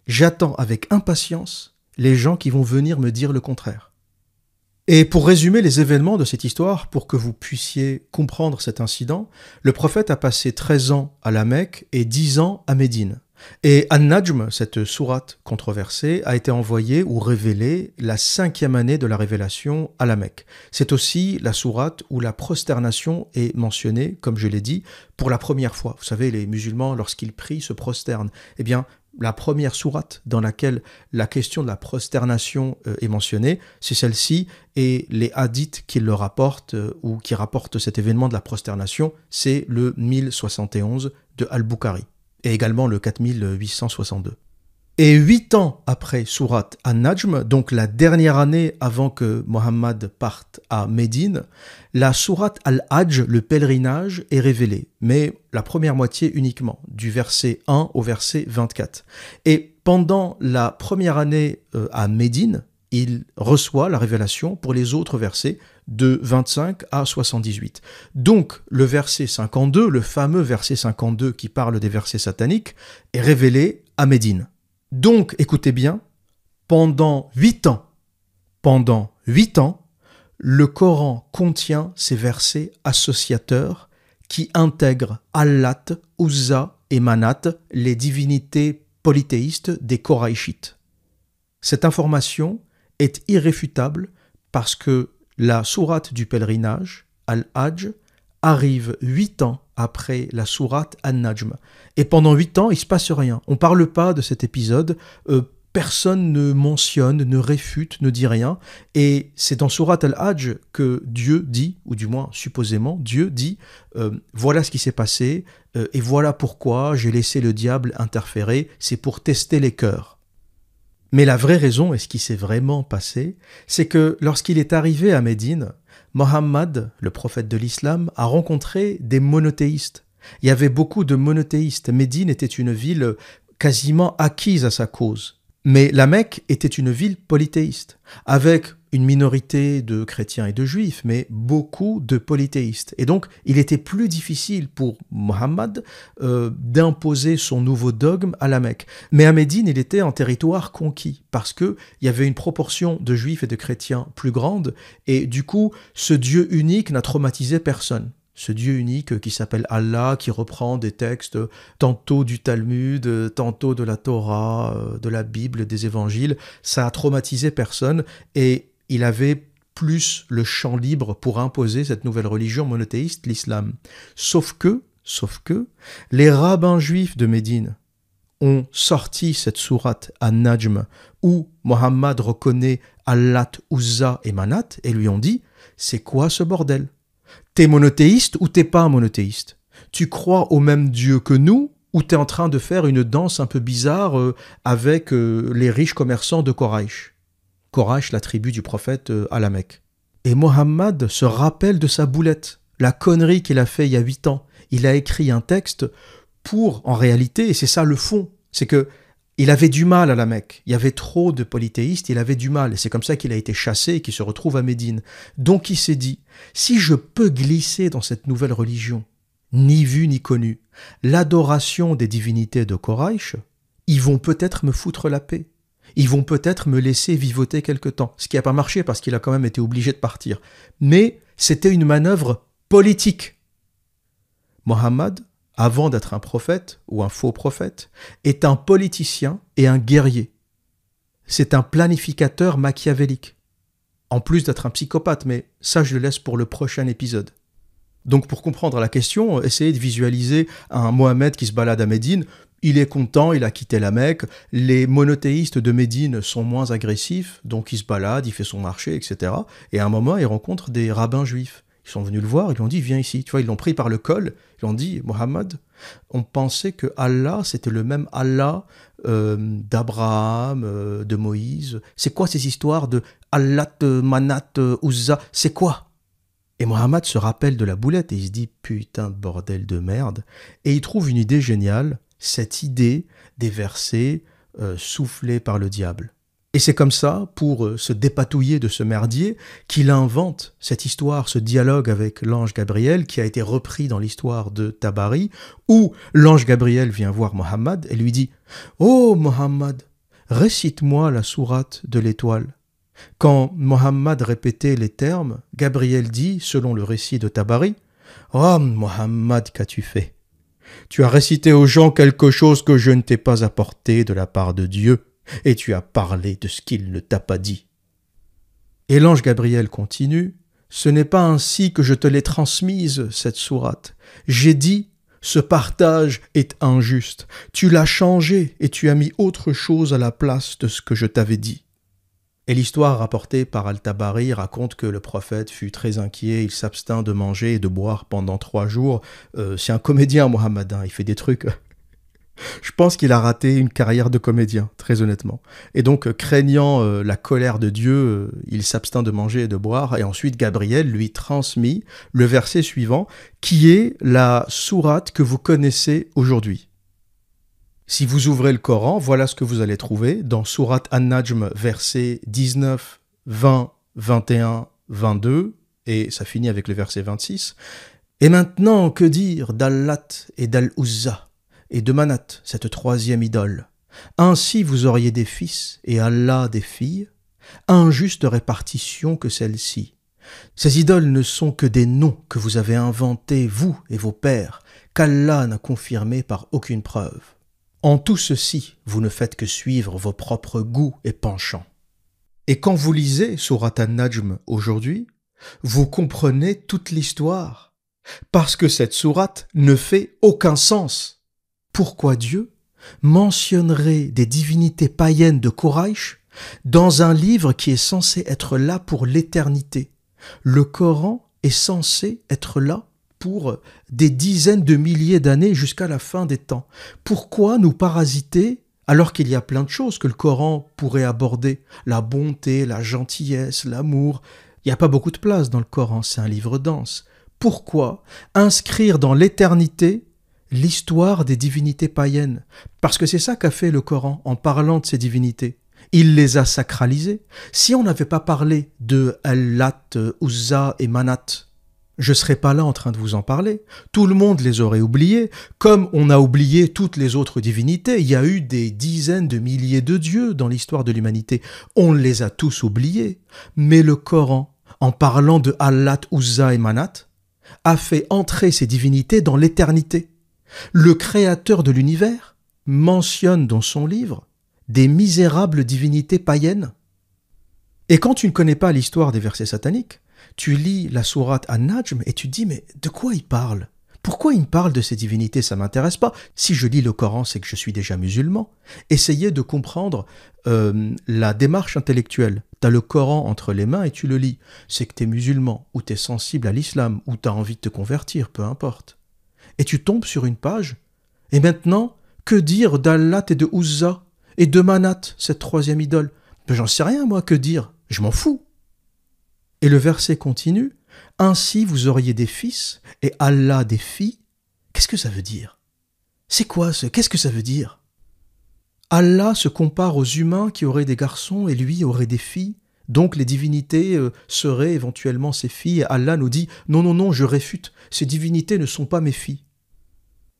J'attends avec impatience les gens qui vont venir me dire le contraire. Et pour résumer les événements de cette histoire, pour que vous puissiez comprendre cet incident, le prophète a passé 13 ans à la Mecque et 10 ans à Médine. Et An-Najm, cette sourate controversée, a été envoyée ou révélée la 5e année de la révélation à la Mecque. C'est aussi la sourate où la prosternation est mentionnée, comme je l'ai dit, pour la première fois. Vous savez, les musulmans, lorsqu'ils prient, se prosternent. Eh bien, la première sourate dans laquelle la question de la prosternation est mentionnée, c'est celle-ci, et les hadiths qui le rapportent ou qui rapportent cet événement de la prosternation, c'est le 1071 de Al-Bukhari et également le 4862. Et 8 ans après sourate An-Najm, donc la dernière année avant que Mohammed parte à Médine, la sourate Al-Hajj, le pèlerinage, est révélée, mais la première moitié uniquement, du verset 1 au verset 24. Et pendant la première année à Médine, il reçoit la révélation pour les autres versets de 25 à 78. Donc le verset 52, le fameux verset 52 qui parle des versets sataniques, est révélé à Médine. Donc, écoutez bien, pendant 8 ans, le Coran contient ces versets associateurs qui intègrent Allat, Uzza et Manat, les divinités polythéistes des Koraïchites. Cette information est irréfutable parce que la sourate du pèlerinage, Al-Hajj, arrive 8 ans après la sourate An-Najm. Et pendant 8 ans, il ne se passe rien. On ne parle pas de cet épisode, personne ne mentionne, ne réfute, ne dit rien. Et c'est dans sourate Al-Hajj que Dieu dit, ou du moins supposément, Dieu dit voilà ce qui s'est passé, et voilà pourquoi j'ai laissé le diable interférer, c'est pour tester les cœurs. Mais la vraie raison, et ce qui s'est vraiment passé, c'est que lorsqu'il est arrivé à Médine, Mohammed, le prophète de l'islam, a rencontré des monothéistes. Il y avait beaucoup de monothéistes. Médine était une ville quasiment acquise à sa cause. Mais la Mecque était une ville polythéiste, avec une minorité de chrétiens et de juifs, mais beaucoup de polythéistes. Et donc, il était plus difficile pour Mohammed d'imposer son nouveau dogme à la Mecque. Mais à Médine, il était en territoire conquis, parce qu'il y avait une proportion de juifs et de chrétiens plus grande, et du coup, ce Dieu unique n'a traumatisé personne. Ce Dieu unique qui s'appelle Allah, qui reprend des textes tantôt du Talmud, tantôt de la Torah, de la Bible, des évangiles, ça a traumatisé personne et il avait plus le champ libre pour imposer cette nouvelle religion monothéiste, l'islam. Sauf que, les rabbins juifs de Médine ont sorti cette sourate An-Najm où Mohammed reconnaît Allat, Uzza et Manat et lui ont dit « C'est quoi ce bordel ? T'es monothéiste ou t'es pas monothéiste ? Tu crois au même Dieu que nous ou t'es en train de faire une danse un peu bizarre avec les riches commerçants de Quraysh ?» Quraysh, la tribu du prophète à la Mecque. Et Mohammed se rappelle de sa boulette, la connerie qu'il a fait il y a 8 ans. Il a écrit un texte pour, en réalité, et c'est ça le fond, c'est que il avait du mal à la Mecque. Il y avait trop de polythéistes, il avait du mal. Et c'est comme ça qu'il a été chassé et qu'il se retrouve à Médine. Donc il s'est dit, si je peux glisser dans cette nouvelle religion, ni vue ni connue, l'adoration des divinités de Quraysh, ils vont peut-être me foutre la paix. Ils vont peut-être me laisser vivoter quelque temps. Ce qui n'a pas marché parce qu'il a quand même été obligé de partir. Mais c'était une manœuvre politique. Mohammed, avant d'être un prophète ou un faux prophète, est un politicien et un guerrier. C'est un planificateur machiavélique. En plus d'être un psychopathe, mais ça je le laisse pour le prochain épisode. Donc pour comprendre la question, essayez de visualiser un Mohammed qui se balade à Médine. Il est content, il a quitté la Mecque. Les monothéistes de Médine sont moins agressifs, donc il se balade, il fait son marché, etc. Et à un moment, il rencontre des rabbins juifs. Ils sont venus le voir, ils lui ont dit « Viens ici ». Tu vois, ils l'ont pris par le col. Ils lui ont dit « Mohammed, on pensait que Allah, c'était le même Allah d'Abraham, de Moïse. C'est quoi ces histoires de Allat, Manat, Uzza? C'est quoi ?» Et Mohammed se rappelle de la boulette et il se dit « Putain de bordel de merde ». Et il trouve une idée géniale, cette idée des versets soufflés par le diable. Et c'est comme ça, pour se dépatouiller de ce merdier, qu'il invente cette histoire, ce dialogue avec l'ange Gabriel, qui a été repris dans l'histoire de Tabari, où l'ange Gabriel vient voir Mohammed et lui dit « Oh Mohammed, récite-moi la sourate de l'étoile ». Quand Mohammed répétait les termes, Gabriel dit, selon le récit de Tabari, « Oh Mohammed, qu'as-tu fait ? Tu as récité aux gens quelque chose que je ne t'ai pas apporté de la part de Dieu. » Et tu as parlé de ce qu'il ne t'a pas dit. Et l'ange Gabriel continue, « Ce n'est pas ainsi que je te l'ai transmise, cette sourate. J'ai dit, ce partage est injuste. Tu l'as changé et tu as mis autre chose à la place de ce que je t'avais dit. » Et l'histoire rapportée par Al-Tabari raconte que le prophète fut très inquiet, il s'abstint de manger et de boire pendant 3 jours. C'est un comédien, Mohammed, il fait des trucs... Je pense qu'il a raté une carrière de comédien, très honnêtement. Et donc, craignant la colère de Dieu, il s'abstint de manger et de boire. Et ensuite, Gabriel lui transmit le verset suivant, qui est la sourate que vous connaissez aujourd'hui. Si vous ouvrez le Coran, voilà ce que vous allez trouver dans sourate An-Najm, versets 19, 20, 21, 22, et ça finit avec le verset 26. Et maintenant, que dire d'Allat et d'Al-Uzza et de Manat, cette 3e idole. Ainsi vous auriez des fils et Allah des filles, injuste répartition que celle-ci. Ces idoles ne sont que des noms que vous avez inventés, vous et vos pères, qu'Allah n'a confirmé par aucune preuve. En tout ceci, vous ne faites que suivre vos propres goûts et penchants. Et quand vous lisez sourate An-Najm aujourd'hui, vous comprenez toute l'histoire, parce que cette sourate ne fait aucun sens. Pourquoi Dieu mentionnerait des divinités païennes de Quraysh dans un livre qui est censé être là pour l'éternité? Le Coran est censé être là pour des dizaines de milliers d'années jusqu'à la fin des temps. Pourquoi nous parasiter alors qu'il y a plein de choses que le Coran pourrait aborder? La bonté, la gentillesse, l'amour. Il n'y a pas beaucoup de place dans le Coran, c'est un livre dense. Pourquoi inscrire dans l'éternité l'histoire des divinités païennes? Parce que c'est ça qu'a fait le Coran en parlant de ces divinités. Il les a sacralisées. Si on n'avait pas parlé de Allat, Uzza et Manat, je ne serais pas là en train de vous en parler. Tout le monde les aurait oubliés, comme on a oublié toutes les autres divinités. Il y a eu des dizaines de milliers de dieux dans l'histoire de l'humanité. On les a tous oubliés. Mais le Coran, en parlant de Allat, Uzza et Manat, a fait entrer ces divinités dans l'éternité. Le créateur de l'univers mentionne dans son livre des misérables divinités païennes. Et quand tu ne connais pas l'histoire des versets sataniques, tu lis la sourate An-Najm et tu te dis, mais de quoi il parle? Pourquoi il me parle de ces divinités? Ça ne m'intéresse pas. Si je lis le Coran, c'est que je suis déjà musulman. Essayez de comprendre la démarche intellectuelle. Tu as le Coran entre les mains et tu le lis. C'est que tu es musulman, ou tu es sensible à l'islam, ou tu as envie de te convertir, peu importe. Et tu tombes sur une page, et maintenant, que dire d'Allat et de Uzza, et de Manat, cette troisième idole? J'en sais rien, moi, que dire? Je m'en fous. Et le verset continue. Ainsi vous auriez des fils et Allah des filles. Qu'est-ce que ça veut dire? C'est quoi ce? Qu'est-ce que ça veut dire? Allah se compare aux humains qui auraient des garçons et lui aurait des filles. Donc les divinités seraient éventuellement ses filles. Et Allah nous dit non, non, non, je réfute. Ces divinités ne sont pas mes filles.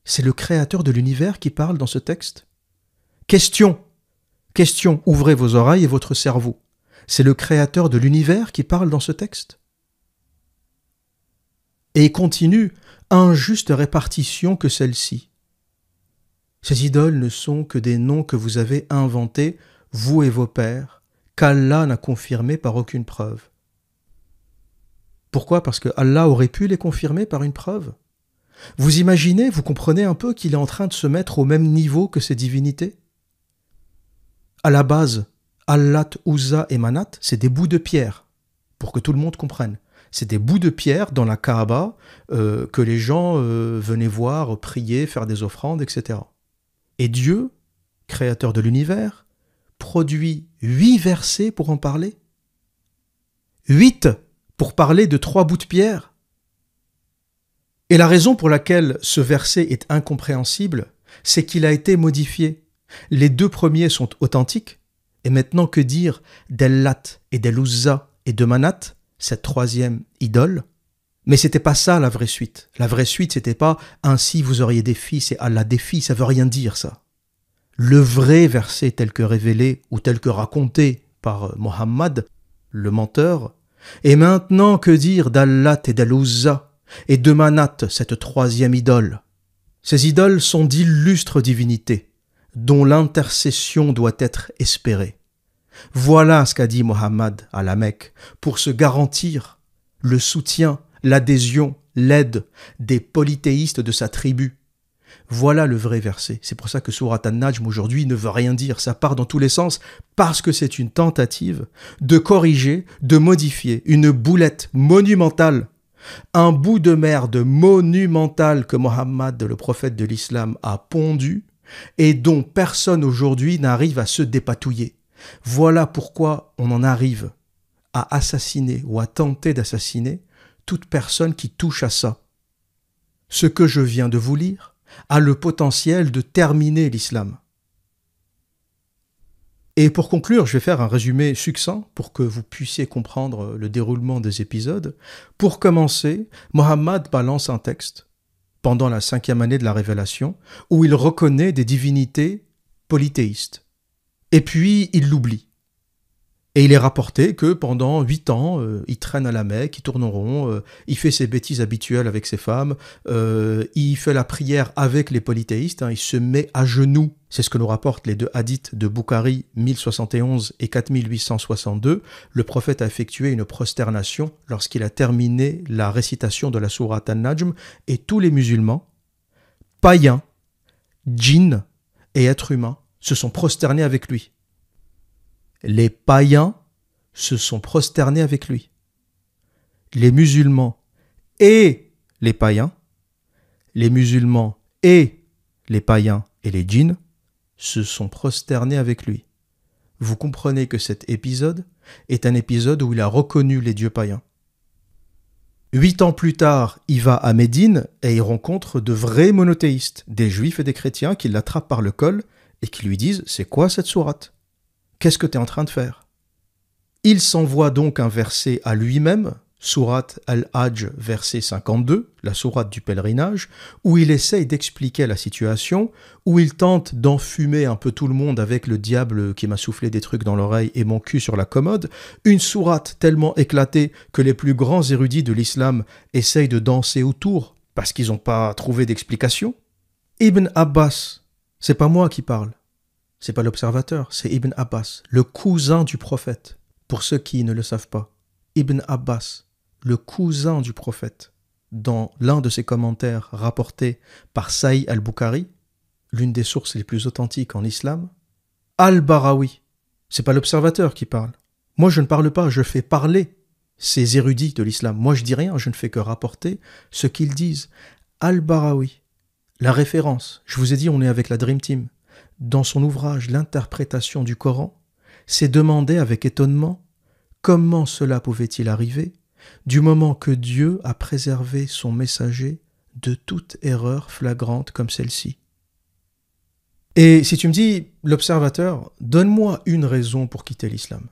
C'est le créateur de l'univers qui parle dans ce texte. Question. Question. Ouvrez vos oreilles et votre cerveau. C'est le créateur de l'univers qui parle dans ce texte. Et continue, injuste répartition que celle-ci. Ces idoles ne sont que des noms que vous avez inventés, vous et vos pères, qu'Allah n'a confirmé par aucune preuve. Pourquoi? Parce que Allah aurait pu les confirmer par une preuve. Vous imaginez, vous comprenez un peu qu'il est en train de se mettre au même niveau que ces divinités? À la base, Allat, Uzza et Manat, c'est des bouts de pierre, pour que tout le monde comprenne. C'est des bouts de pierre dans la Kaaba que les gens venaient voir, prier, faire des offrandes, etc. Et Dieu, créateur de l'univers, produit 8 versets pour en parler. 8 pour parler de 3 bouts de pierre. Et la raison pour laquelle ce verset est incompréhensible, c'est qu'il a été modifié. Les 2 premiers sont authentiques, et maintenant que dire d'Allat et d'Al-Uzza et de Manat, cette troisième idole? Mais c'était pas ça la vraie suite. La vraie suite, c'était pas « ainsi vous auriez des fils et Allah des filles », ça veut rien dire ça. Le vrai verset tel que révélé ou tel que raconté par Mohammed, le menteur, et maintenant que dire d'Allat et d'Al-Uzza et de Manat, cette troisième idole? Ces idoles sont d'illustres divinités, dont l'intercession doit être espérée. Voilà ce qu'a dit Mohammed à la Mecque pour se garantir le soutien, l'adhésion, l'aide des polythéistes de sa tribu. Voilà le vrai verset. C'est pour ça que sourate An-Najm aujourd'hui ne veut rien dire. Ça part dans tous les sens parce que c'est une tentative de corriger, de modifier une boulette monumentale, un bout de merde monumental que Mohammed, le prophète de l'islam, a pondu et dont personne aujourd'hui n'arrive à se dépatouiller. Voilà pourquoi on en arrive à assassiner ou à tenter d'assassiner toute personne qui touche à ça. Ce que je viens de vous lire a le potentiel de terminer l'islam. Et pour conclure, je vais faire un résumé succinct pour que vous puissiez comprendre le déroulement des épisodes. Pour commencer, Mohammed balance un texte pendant la 5e année de la Révélation où il reconnaît des divinités polythéistes. Et puis, il l'oublie. Et il est rapporté que pendant 8 ans, il traîne à la Mecque, il tourne en rond, il fait ses bêtises habituelles avec ses femmes, il fait la prière avec les polythéistes, il se met à genoux. C'est ce que nous rapportent les 2 hadiths de Bukhari 1071 et 4862. Le prophète a effectué une prosternation lorsqu'il a terminé la récitation de la sourate An-Najm et tous les musulmans, païens, djinns et êtres humains, se sont prosternés avec lui. Les païens se sont prosternés avec lui. Les musulmans et les païens, les musulmans et les païens et les djinns se sont prosternés avec lui. Vous comprenez que cet épisode est un épisode où il a reconnu les dieux païens. 8 ans plus tard, il va à Médine et il rencontre de vrais monothéistes, des juifs et des chrétiens qui l'attrapent par le col et qui lui disent « C'est quoi cette sourate ? Qu'est-ce que tu es en train de faire ?» Il s'envoie donc un verset à lui-même, sourate Al-Hajj, verset 52, la sourate du pèlerinage, où il essaye d'expliquer la situation, où il tente d'enfumer un peu tout le monde avec le diable qui m'a soufflé des trucs dans l'oreille et mon cul sur la commode, une sourate tellement éclatée que les plus grands érudits de l'islam essayent de danser autour parce qu'ils n'ont pas trouvé d'explication. Ibn Abbas, c'est pas moi qui parle, c'est pas l'observateur, c'est Ibn Abbas, le cousin du prophète, Pour ceux qui ne le savent pas, Ibn Abbas, le cousin du prophète, dans l'un de ses commentaires rapportés par Sahih al-Bukhari, l'une des sources les plus authentiques en islam, Al-Barawi, c'est pas l'observateur qui parle. Moi je ne parle pas, je fais parler ces érudits de l'islam. Moi je dis rien, je ne fais que rapporter ce qu'ils disent. Al-Barawi, la référence, je vous ai dit on est avec la Dream Team, dans son ouvrage L'interprétation du Coran, s'est demandé avec étonnement comment cela pouvait-il arriver du moment que Dieu a préservé son messager de toute erreur flagrante comme celle-ci. Et si tu me dis, l'observateur, donne-moi une raison pour quitter l'islam.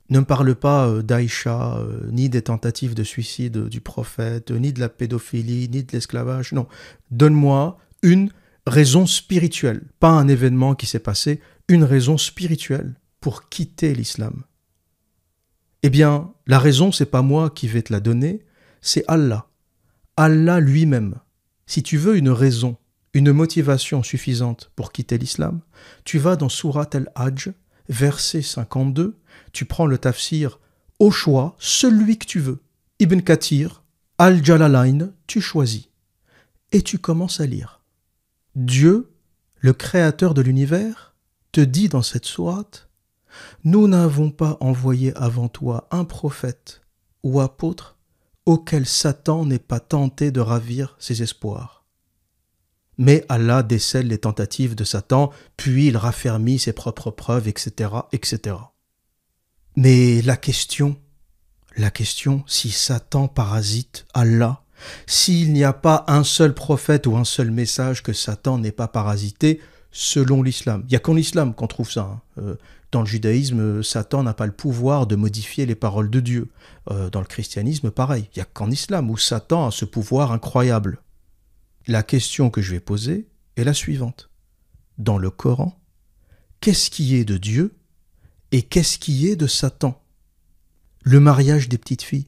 Ne me parle pas d'Aïcha, ni des tentatives de suicide du prophète, ni de la pédophilie, ni de l'esclavage. Non, donne-moi une raison spirituelle, pas un événement qui s'est passé, une raison spirituelle pour quitter l'islam. Eh bien, la raison, c'est pas moi qui vais te la donner, c'est Allah. Allah lui-même. Si tu veux une raison, une motivation suffisante pour quitter l'islam, tu vas dans Surat al-Hajj, verset 52, tu prends le tafsir au choix, celui que tu veux. Ibn Kathir, Al-Jalalayn, tu choisis. Et tu commences à lire. Dieu, le créateur de l'univers, te dit dans cette sourate, nous n'avons pas envoyé avant toi un prophète ou apôtre auquel Satan n'ait pas tenté de ravir ses espoirs. Mais Allah décèle les tentatives de Satan, puis il raffermit ses propres preuves, etc., etc. Mais la question, si Satan parasite Allah, s'il n'y a pas un seul prophète ou un seul message que Satan n'ait pas parasité, selon l'islam. Il n'y a qu'en islam qu'on trouve ça. Dans le judaïsme, Satan n'a pas le pouvoir de modifier les paroles de Dieu. Dans le christianisme, pareil. Il n'y a qu'en islam où Satan a ce pouvoir incroyable. La question que je vais poser est la suivante. Dans le Coran, qu'est-ce qui est de Dieu et qu'est-ce qui est de Satan? Le mariage des petites filles,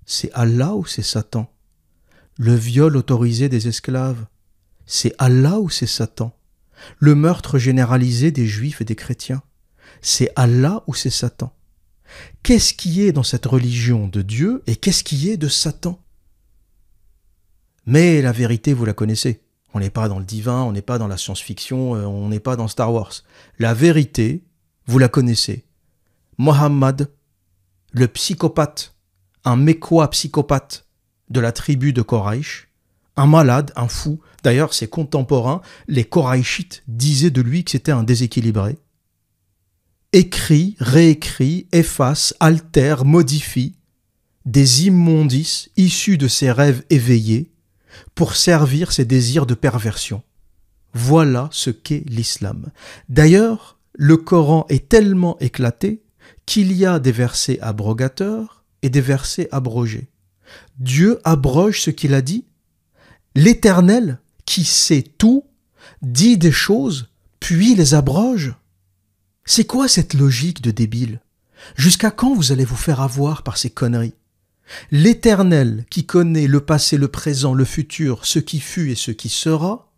c'est Allah ou c'est Satan? Le viol autorisé des esclaves, c'est Allah ou c'est Satan? Le meurtre généralisé des juifs et des chrétiens, c'est Allah ou c'est Satan? Qu'est-ce qui est dans cette religion de Dieu et qu'est-ce qui est de Satan? Mais la vérité, vous la connaissez. On n'est pas dans le divin, on n'est pas dans la science-fiction, on n'est pas dans Star Wars. La vérité, vous la connaissez. Mohammed, le psychopathe, un Mécois psychopathe de la tribu de Koraïch, un malade, un fou. D'ailleurs, ses contemporains, les Koraïchites, disaient de lui que c'était un déséquilibré. Écrit, réécrit, efface, altère, modifie des immondices issus de ses rêves éveillés pour servir ses désirs de perversion. Voilà ce qu'est l'islam. D'ailleurs, le Coran est tellement éclaté qu'il y a des versets abrogateurs et des versets abrogés. Dieu abroge ce qu'il a dit. L'Éternel, qui sait tout, dit des choses, puis les abroge. C'est quoi cette logique de débile? Jusqu'à quand vous allez vous faire avoir par ces conneries? L'Éternel, qui connaît le passé, le présent, le futur, ce qui fut et ce qui sera,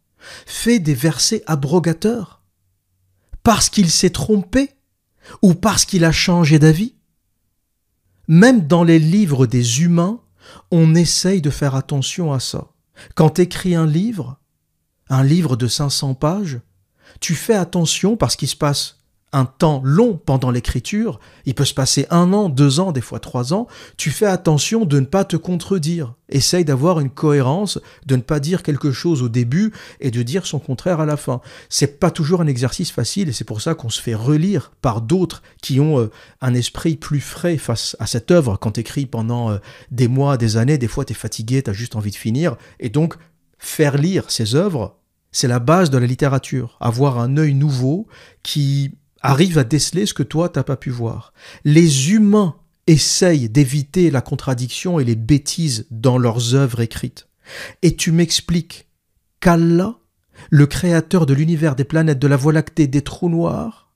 fait des versets abrogateurs parce qu'il s'est trompé ou parce qu'il a changé d'avis. Même dans les livres des humains, on essaye de faire attention à ça. Quand tu écris un livre de 500 pages, tu fais attention parce qu'il se passe un temps long pendant l'écriture, il peut se passer 1 an, 2 ans, des fois 3 ans, tu fais attention de ne pas te contredire. Essaye d'avoir une cohérence, de ne pas dire quelque chose au début et de dire son contraire à la fin. C'est pas toujours un exercice facile et c'est pour ça qu'on se fait relire par d'autres qui ont un esprit plus frais face à cette œuvre. Quand tu écris pendant des mois, des années, des fois tu es fatigué, tu as juste envie de finir. Et donc, faire lire ces œuvres, c'est la base de la littérature. Avoir un œil nouveau qui arrive à déceler ce que toi, t'as pas pu voir. Les humains essayent d'éviter la contradiction et les bêtises dans leurs œuvres écrites. Et tu m'expliques qu'Allah, le créateur de l'univers, des planètes, de la Voie lactée, des trous noirs,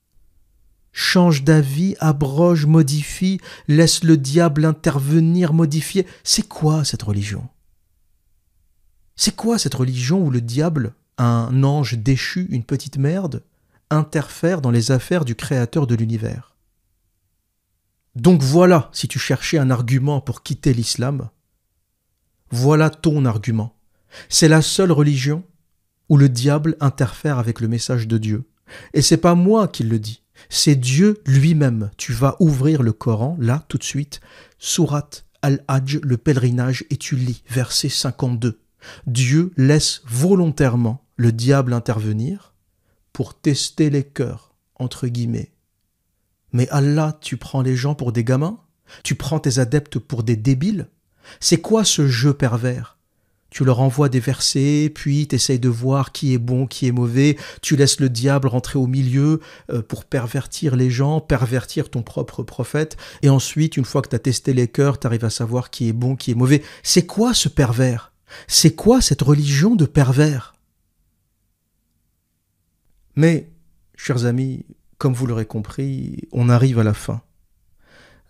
change d'avis, abroge, modifie, laisse le diable intervenir, modifier. C'est quoi cette religion? C'est quoi cette religion où le diable, un ange déchu, une petite merde, interfère dans les affaires du créateur de l'univers? Donc voilà, si tu cherchais un argument pour quitter l'islam, voilà ton argument. C'est la seule religion où le diable interfère avec le message de Dieu. Et c'est pas moi qui le dis, c'est Dieu lui-même. Tu vas ouvrir le Coran, là, tout de suite, Sourate Al-Hajj, le pèlerinage, et tu lis, verset 52. Dieu laisse volontairement le diable intervenir pour tester les cœurs, entre guillemets. Mais Allah, tu prends les gens pour des gamins? Tu prends tes adeptes pour des débiles? C'est quoi ce jeu pervers? Tu leur envoies des versets, puis t'essayes de voir qui est bon, qui est mauvais, tu laisses le diable rentrer au milieu pour pervertir les gens, pervertir ton propre prophète, et ensuite, une fois que t'as testé les cœurs, t'arrives à savoir qui est bon, qui est mauvais. C'est quoi ce pervers? C'est quoi cette religion de pervers? Mais, chers amis, comme vous l'aurez compris, on arrive à la fin.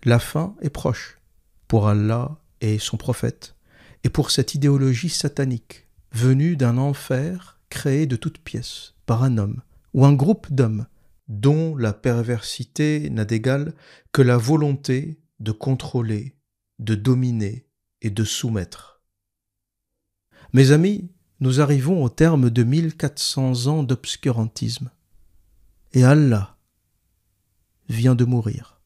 La fin est proche pour Allah et son prophète, et pour cette idéologie satanique, venue d'un enfer créé de toutes pièces par un homme ou un groupe d'hommes, dont la perversité n'a d'égal que la volonté de contrôler, de dominer et de soumettre. Mes amis, nous arrivons au terme de 1400 ans d'obscurantisme, et Allah vient de mourir.